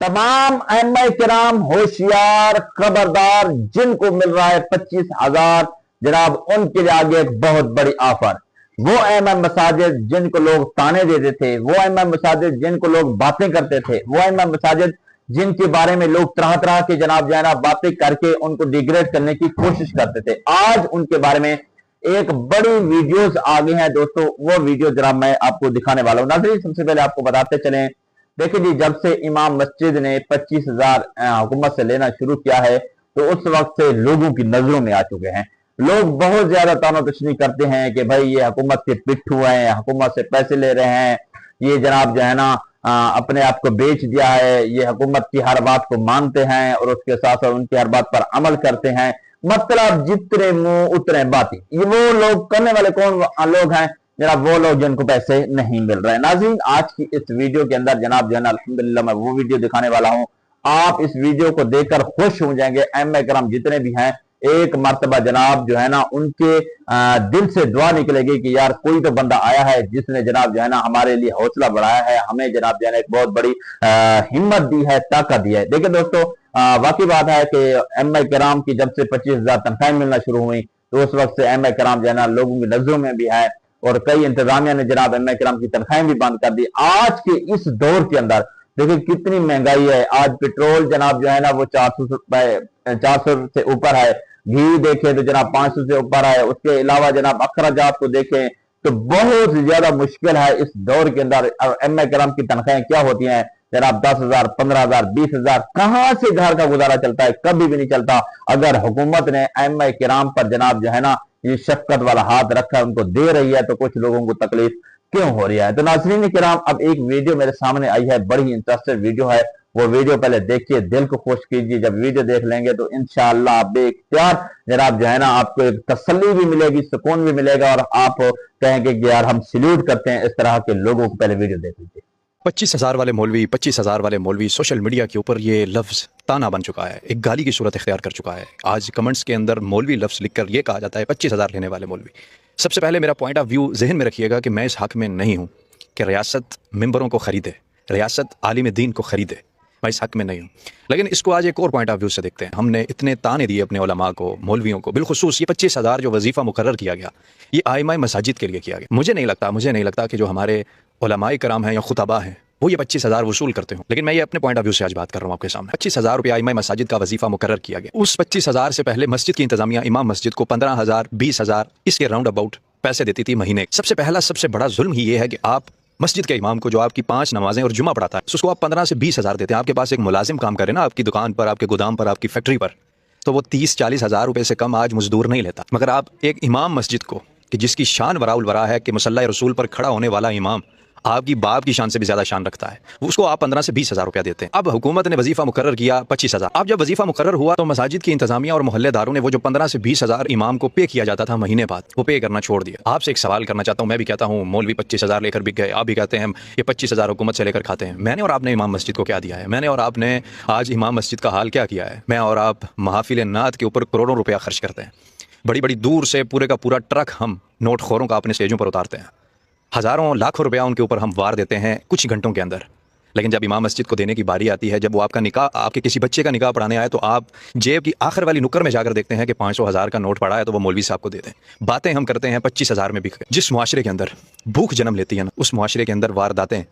तमाम अहम किराम होशियार खबरदार, जिनको मिल रहा है 25,000, जनाब उनके लिए आगे एक बहुत बड़ी ऑफर। वो अहम मसाजिद जिनको लोग ताने देते थे, वो अहम मसाजिद जिनको लोग बातें करते थे, वो अहम मसाजिद जिनके बारे में लोग तरह तरह के जनाब जो है ना बातें करके उनको डिग्रेड करने की कोशिश करते थे, आज उनके बारे में एक बड़ी वीडियोस आ गई हैं दोस्तों। वो वीडियो जरा मैं आपको दिखाने वाला हूं। नाज़रीन, सबसे पहले आपको बताते चलें, देखिए जी, जब से इमाम मस्जिद ने 25,000 हुकूमत से लेना शुरू किया है तो उस वक्त से लोगों की नजरों में आ चुके हैं। लोग बहुत ज्यादा तानो-तशनी करते हैं कि भाई ये हुकूमत के पिट्ठू हैं, हुकूमत से पैसे ले रहे हैं, ये जनाब जो है ना अपने आप को बेच दिया है, ये हुकूमत की हर बात को मानते हैं और उसके साथ साथ उनकी हर बात पर अमल करते हैं। मतलब जितने मुंह उतने बातें। ये वो लोग करने वाले कौन लोग हैं? जनाब वो लोग जिनको पैसे नहीं मिल रहे हैं। नाज़रीन, आज की इस वीडियो के अंदर जनाब जो है ना अल्हम्दुलिल्लाह मैं वो वीडियो दिखाने वाला हूं। आप इस वीडियो को देखकर खुश हो जाएंगे। अहम करम जितने भी हैं, एक मर्तबा जनाब जो है ना उनके दिल से दुआ निकलेगी कि यार कोई तो बंदा आया है जिसने जनाब जो है ना हमारे लिए हौसला बढ़ाया है, हमें जनाब जो है ना एक बहुत बड़ी हिम्मत दी है, ताकत दी है। देखिए दोस्तों, वाकई बात है कि अहम कराम की जब से 25,000 तनख्वाहें मिलना शुरू हुई तो उस वक्त से अहम कराम जो है ना लोगों की नजरों में भी है और कई इंतजामिया ने जनाब अहम कराम की तनख्वाहें भी बंद कर दी। आज के इस दौर के अंदर देखिए कितनी महंगाई है। आज पेट्रोल जनाब जो है ना वो 400 से ऊपर है, घी देखें तो जनाब 500 से ऊपर है, उसके अलावा जनाब अखराजात को देखें तो बहुत ज्यादा मुश्किल है इस दौर के अंदर। अहम कराम की तनख्वाहें क्या होती हैं जनाब? 10,000, 15,000, 20,000। कहां से घर का गुजारा चलता है? कभी भी नहीं चलता। अगर हुकूमत ने अहम किराम पर जनाब जो है ना ये शफकत वाला हाथ रखा है, उनको दे रही है, तो कुछ लोगों को तकलीफ क्यों हो रही है? तो नाज़रीन किराम, अब एक वीडियो मेरे सामने आई है, बड़ी इंटरेस्टेड वीडियो है। वो वीडियो पहले देखिए, दिल को खुश कीजिए। जब वीडियो देख लेंगे तो इंशाअल्लाह आप बेख्तियार जनाब जो है ना आपको एक तसल्ली भी मिलेगी, सुकून भी मिलेगा और आप कहेंगे कि यार हम सल्यूट करते हैं इस तरह के लोगों को। पहले वीडियो देख लीजिए। 25,000 वाले मौलवी, 25,000 वाले मौलवी, सोशल मीडिया के ऊपर ये लफ्ज़ ताना बन चुका है, एक गाली की सूरत इख्तियार कर चुका है। आज कमेंट्स के अंदर मौलवी लफ्ज़ लिखकर ये कहा जाता है 25,000 लेने वाले मौलवी। सबसे पहले मेरा पॉइंट ऑफ व्यू जहन में रखिएगा कि मैं इस हक़ में नहीं हूँ कि रियासत मिंबरों को ख़रीदे, रियासत आलिम दीन को ख़रीदे, मैं इस हक़ में नहीं हूँ। लेकिन इसको आज एक और पॉइंट ऑफ व्यू से देखते हैं। हमने इतने ताने दिए अपने उलमा को, मौलवियों को, बिलखुसूस ये 25,000 जो वजीफ़ा मुकर्रर किया गया, ये आइमाए मसाजिद के लिए किया गया। मुझे नहीं लगता कि जो हमारे उलमाए कराम हैं या खुतबा हैं वो ये 25,000 वसूल करते हो। लेकिन मैं ये अपने पॉइंट ऑफ व्यू से आज बात कर रहा हूँ आपके सामने। 25,000 रुपया इमाम मस्जिद का वजीफा मुकर्रर किया गया। उस 25,000 से पहले मस्जिद की इंतजामिया इमाम मस्जिद को 15,000, 20,000 इसके राउंड अबाउट पैसे देती थी महीने। सबसे पहला सबसे बड़ा जुल्म ही ये है कि आप मस्जिद के इमाम को जो आपकी 5 नमाजें और जुमा पढ़ाता है उसको आप 15 से 20,000 देते हैं। आपके पास एक मुलाजिम काम करे ना आपकी दुकान पर, आपके गोदाम पर, आपकी फैक्ट्री पर, तो वो 30-40 हज़ार रुपये से कम आज मजदूर नहीं लेता। मगर आप एक इमाम मस्जिद को कि जिसकी शान वराउल वरा है कि मुसल्ला रसूल पर खड़ा होने वाला इमाम आपकी बाप की शान से भी ज्यादा शान रखता है, उसको आप 15 से 20,000 रुपया देते हैं। अब हुकूमत ने वजीफा मुकर्रर किया 25,000। अब जब वजीफा मुकर्रर हुआ तो मसाजिद की इंतजामिया और मोहल्लेदारों ने वो जो 15 से 20,000 इमाम को पे किया जाता था महीने बाद, वो पे करना छोड़ दिया। आपसे एक सवाल करना चाहता हूँ, मैं भी कहता हूँ मौलवी 25,000 लेकर बिक गए, आप भी कहते हैं ये 25,000 हुकूमत से लेकर खाते हैं। मैंने और आपने इमाम मस्जिद को क्या दिया है? मैंने और आपने आज इमाम मस्जिद का हाल क्या किया है? मैं और आप महाफिल नात के ऊपर करोड़ों रुपया खर्च करते हैं। बड़ी बड़ी दूर से पूरे का पूरा ट्रक हम नोट खोरों का अपने स्टेजों पर उतारते हैं, हज़ारों लाखों रुपया उनके ऊपर हम वार देते हैं कुछ घंटों के अंदर। लेकिन जब इमाम मस्जिद को देने की बारी आती है, जब वो आपका निकाह, आपके किसी बच्चे का निकाह पढ़ाने आए, तो आप जेब की आखिर वाली नुक्कर में जाकर देखते हैं कि 500,000 का नोट पड़ा है तो वो मौलवी साहब को दे दें। बातें हम करते हैं 25,000 में बिक गए। जिस मुआशरे के अंदर भूख जन्म लेती है ना, उस मुआशरे के अंदर वारदातें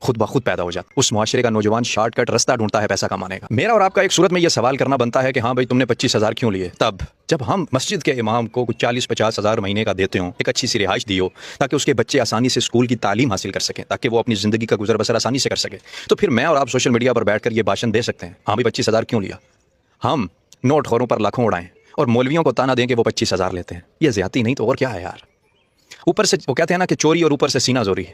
खुद ब खुद पैदा हो जाती। उस मुआशरे का नौजवान शॉर्टकट रास्ता ढूंढता है पैसा कमाने का। मेरा और आपका एक सूरत में यह सवाल करना बनता है कि हाँ भाई तुमने 25,000 क्यों लिए? तब जब हम मस्जिद के इमाम को कुछ 40-50 हज़ार महीने का देते हो, एक अच्छी सी रिहाइश दी हो ताकि उसके बच्चे आसानी से स्कूल की तालीम हासिल कर सकें, ताकि वो अपनी ज़िंदगी का गुजर बसर आसानी से कर सके, तो फिर मैं और आप सोशल मीडिया पर बैठकर ये भाषण दे सकते हैं हाँ भाई 25,000 क्यों लिया? हम नोट खोरों पर लाखों उड़ाएं और मौलवियों को ताना दें कि वो 25,000 लेते हैं। ये ज़्यादती नहीं तो और क्या है यार? ऊपर से वो कहते हैं ना कि चोरी और ऊपर से सीना जोरी।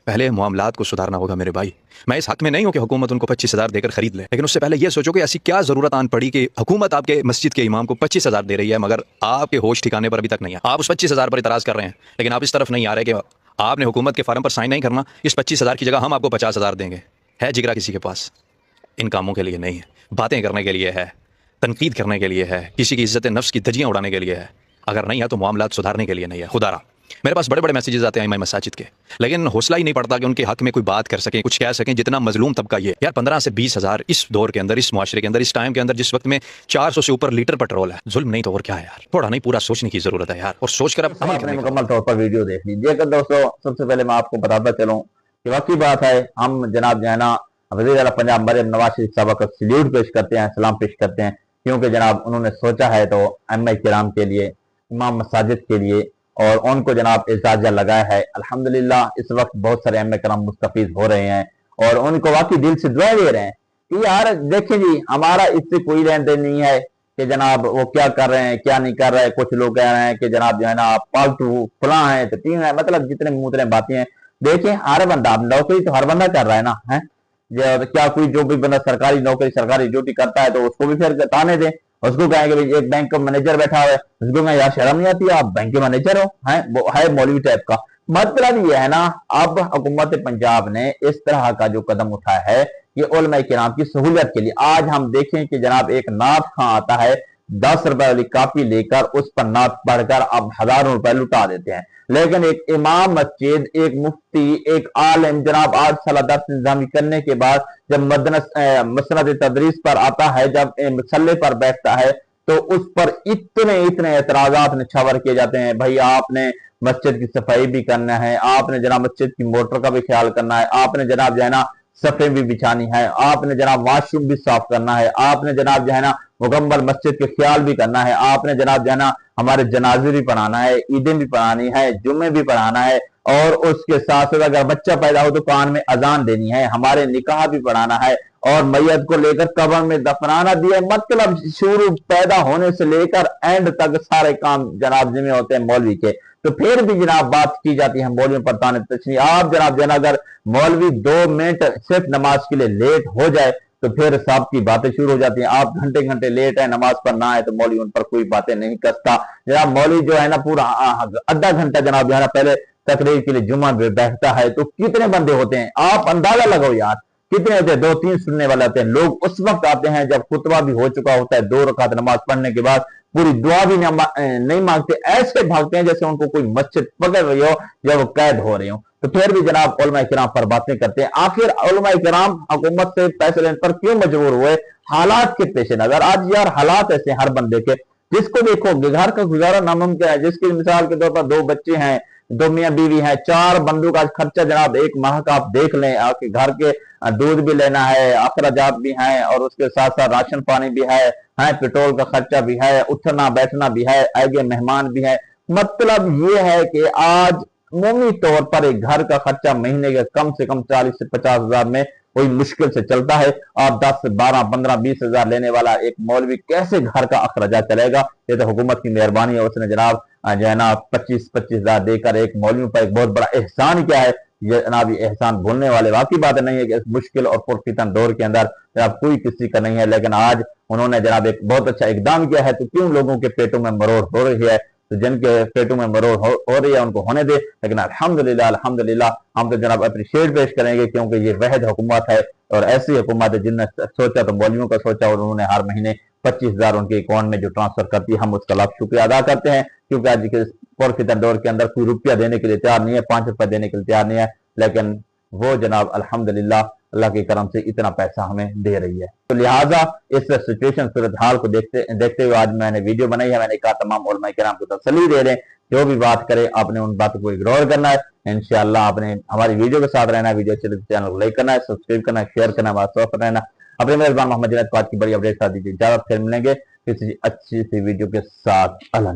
पहले मामलात को सुधारना होगा मेरे भाई। मैं इस हक़ में नहीं हूं कि हुकूमत उनको 25,000 देकर खरीद ले, लेकिन उससे पहले ये सोचो कि ऐसी क्या ज़रूरत आन पड़ी कि हुकूमत आपके मस्जिद के इमाम को 25,000 दे रही है मगर आपके होश ठिकाने पर अभी तक नहीं है। आप उस 25,000 पर इतराज़ कर रहे हैं, लेकिन आप इस तरफ नहीं आ रहे कि आपने हुकूमत के फार्म पर साइन नहीं करना, इस 25,000 की जगह हम आपको 50,000 देंगे। है जिगरा किसी के पास? इन कामों के लिए नहीं है, बातें करने के लिए है, तनकीद करने के लिए है, किसी की इज्जत नफ्स की धज्जियाँ उड़ाने के लिए है। अगर नहीं है तो मामलात सुधारने के लिए नहीं है। खुदारा। मेरे पास बड़े बड़े मैसेजेस आते हैं इमाम मसाजिद के, लेकिन हौसला ही नहीं पड़ता कि उनके हक में कोई बात कर सकें, कुछ कह सकें। जितना मजलूम तबका ये यार 15 से 20 हज़ार इस दौर के अंदर, इस मुआशरे के अंदर, इस टाइम के अंदर, जिस वक्त में 400 से ऊपर लीटर पेट्रोल है, जुल्म नहीं तो और क्या है यार। थोड़ा नहीं पूरा सोचने की जरूरत है यार, और सोच कर अब आपने मुकम्मल तौर पर वीडियो देख लीजिए। दोस्तों सबसे पहले मैं आपको बताता चलूँ कि वाकई बात है, हम जनाब जो है ना वज़ीर आला पंजाब मरियम नवाज शरीफ साहब का सल्यूट पेश करते हैं, सलाम पेश करते हैं, क्योंकि जनाब उन्होंने सोचा है तो अम्मा किराम के लिए, इमाम मसाजिद के लिए, और उनको जनाब एजाज़ा लगाया है। अल्हम्दुलिल्लाह इस वक्त बहुत सारे अम्मा किराम मुस्तफीज हो रहे हैं और उनको वाकई दिल से दुआ दे रहे हैं कि यार देखें जी, हमारा इससे कोई लेन देन नहीं है कि जनाब वो क्या कर रहे हैं क्या नहीं कर रहे हैं। कुछ लोग कह रहे हैं कि जनाब जो है ना पालतू फला है तो तीन है, मतलब जितने मुतने बातें हैं। देखिए हर बंदा, नौकरी तो हर बंदा कर रहा है ना, है क्या कोई जो भी बंदा सरकारी नौकरी सरकारी ड्यूटी करता है तो उसको भी फिर ताने दें, उसको कहें कि भाई एक बैंक का मैनेजर बैठा हुआ है, उसको कहें यार शर्म नहीं आती, आप बैंक के मैनेजर हो, हैं वो है मौलवी टाइप का। मतलब ये है ना, अब हुकूमत पंजाब ने इस तरह का जो कदम उठाया है ये उलमा किराम की सहूलियत के लिए। आज हम देखें कि जनाब एक नात खां आता है 10 रुपए वाली कापी लेकर, उस पर नात पढ़कर अब हजारों रुपए लुटा देते हैं। लेकिन एक इमाम मस्जिद, एक मुफ्ती, एक आलिम जनाब 8 साल दर्स इंतजामी करने के बाद जब मसनद तदरीस पर आता है, जब मसल्ले पर बैठता है, तो उस पर इतने इतने एतराजात निछावर किए जाते हैं। भाई आपने मस्जिद की सफाई भी करना है, आपने जनाब मस्जिद की मोटर का भी ख्याल करना है, आपने जनाब जो है ना सफे भी बिछानी है, आपने जनाब वाशरूम भी साफ करना है, आपने जनाब जो है ना मुकम्मल मस्जिद के ख्याल भी करना है, आपने जनाब जो है ना हमारे जनाजे भी पढ़ाना है, ईदें भी पढ़ानी है, जुम्मे भी पढ़ाना है, और उसके साथ साथ अगर बच्चा पैदा हो तो कान में अजान देनी है, हमारे निकाह भी पढ़ाना है, और मैयत को लेकर कब्र में दफनाना दिया। मतलब शुरू पैदा होने से लेकर एंड तक सारे काम जनाब जिम्मे होते हैं मौलवी के। तो फिर भी जनाब बात की जाती है मौलवी पर ताने तशनी। आप जनाब जना अगर मौलवी 2 मिनट सिर्फ नमाज के लिए लेट हो जाए तो फिर साहब की बातें शुरू हो जाती हैं। आप घंटे घंटे लेट है, नमाज पर ना आए तो मौलवी उन पर कोई बातें नहीं कसता। जनाब मौलवी जो है ना पूरा आधा घंटा जनाब जो है ना पहले तकरीर के लिए जुम्मा में बैठता है, तो कितने बंदे होते हैं आप अंदाजा लगाओ यार, कितने होते हैं। 2-3 सुनने वाले होते हैं। लोग उस वक्त आते हैं जब खुतबा भी हो चुका होता है, 2 रकात नमाज पढ़ने के बाद पूरी दुआ भी नहीं मांगते, ऐसे भागते हैं जैसे उनको कोई मस्जिद पकड़ रही हो या वो कैद हो रही हो। तो फिर भी जनाब उलमा किराम पर बातें करते हैं। आखिर उलमा किराम हुकूमत से पैसे लेने पर क्यों मजबूर हुए? हालात के पेश नजर। आज यार हालात ऐसे हर बंदे के, जिसको देखो घर का गुजारा नामुमकिन है, जिसकी मिसाल के तौर पर 2 बच्चे हैं, 2 मियाँ बीवी हैं, 4 बंदों का खर्चा जनाब 1 माह का आप देख लें। आपके घर के दूध भी लेना है, अखराजात भी हैं, और उसके साथ साथ राशन पानी भी है, पेट्रोल का खर्चा भी है, उठना बैठना भी है, आगे मेहमान भी है। मतलब ये है कि आज उमूमी तौर पर एक घर का खर्चा महीने के कम से कम 40 से 50 हजार में कोई मुश्किल से चलता है। आप 10 से 12, 15, 20 हजार लेने वाला एक मौलवी कैसे घर का अखराजात चलेगा? ये तो हुकूमत की मेहरबानी है, उसने जनाब जो है ना 25-25 हजार देकर एक मौलवी पर एक बहुत बड़ा एहसान किया है। ये जनाब ये एहसान भूलने वाले वाकई बात नहीं है कि इस मुश्किल और पुरफितन दौर के अंदर जनाब कोई किसी का नहीं है, लेकिन आज उन्होंने जनाब एक बहुत अच्छा इकदाम किया है। तो क्यों लोगों के पेटों में मरोड़ हो रही है? तो जिनके पेटों में मरोड़ हो रही है उनको होने दे, लेकिन अल्हम्दुलिल्लाह अल्हम्दुलिल्लाह हम तो जनाब अप्रिशिएट पेश करेंगे, क्योंकि ये वहद हुकूमत है और ऐसी हुकूमत है जिनने सोचा तो मौलवियों का सोचा, और उन्होंने हर महीने 25 हजार उनके अकाउंट में जो ट्रांसफर करती है, हम उसका लाख शुक्रिया अदा करते हैं। क्योंकि आज के पुरफितन दौर के अंदर कोई रुपया देने के लिए तैयार नहीं है, 5 रुपया देने के लिए तैयार नहीं है, लेकिन वो जनाब अल्हम्दुलिल्लाह अल्लाह के करम से इतना पैसा हमें दे रही है। तो लिहाजा इस सिचुएशन सूरत हाल को देखते हुए आज मैंने वीडियो बनाई है। मैंने कहा तमाम उलमा किराम को तसल्ली दे दें, जो भी बात करे आपने उन बातों को इग्नोर करना है। इंशाअल्लाह आपने हमारी वीडियो के साथ रहना है, वीडियो अच्छी लगे चैनल को लाइक करना है, सब्सक्राइब करना है, शेयर करना है, वाट्सएप रहना। अपने मेजबान मोहम्मद जुनैद को आज की बड़ी अपडेट साथ दीजिए। इजाजत, फिर मिलेंगे किसी अच्छी सी वीडियो के साथ। अल्लाह।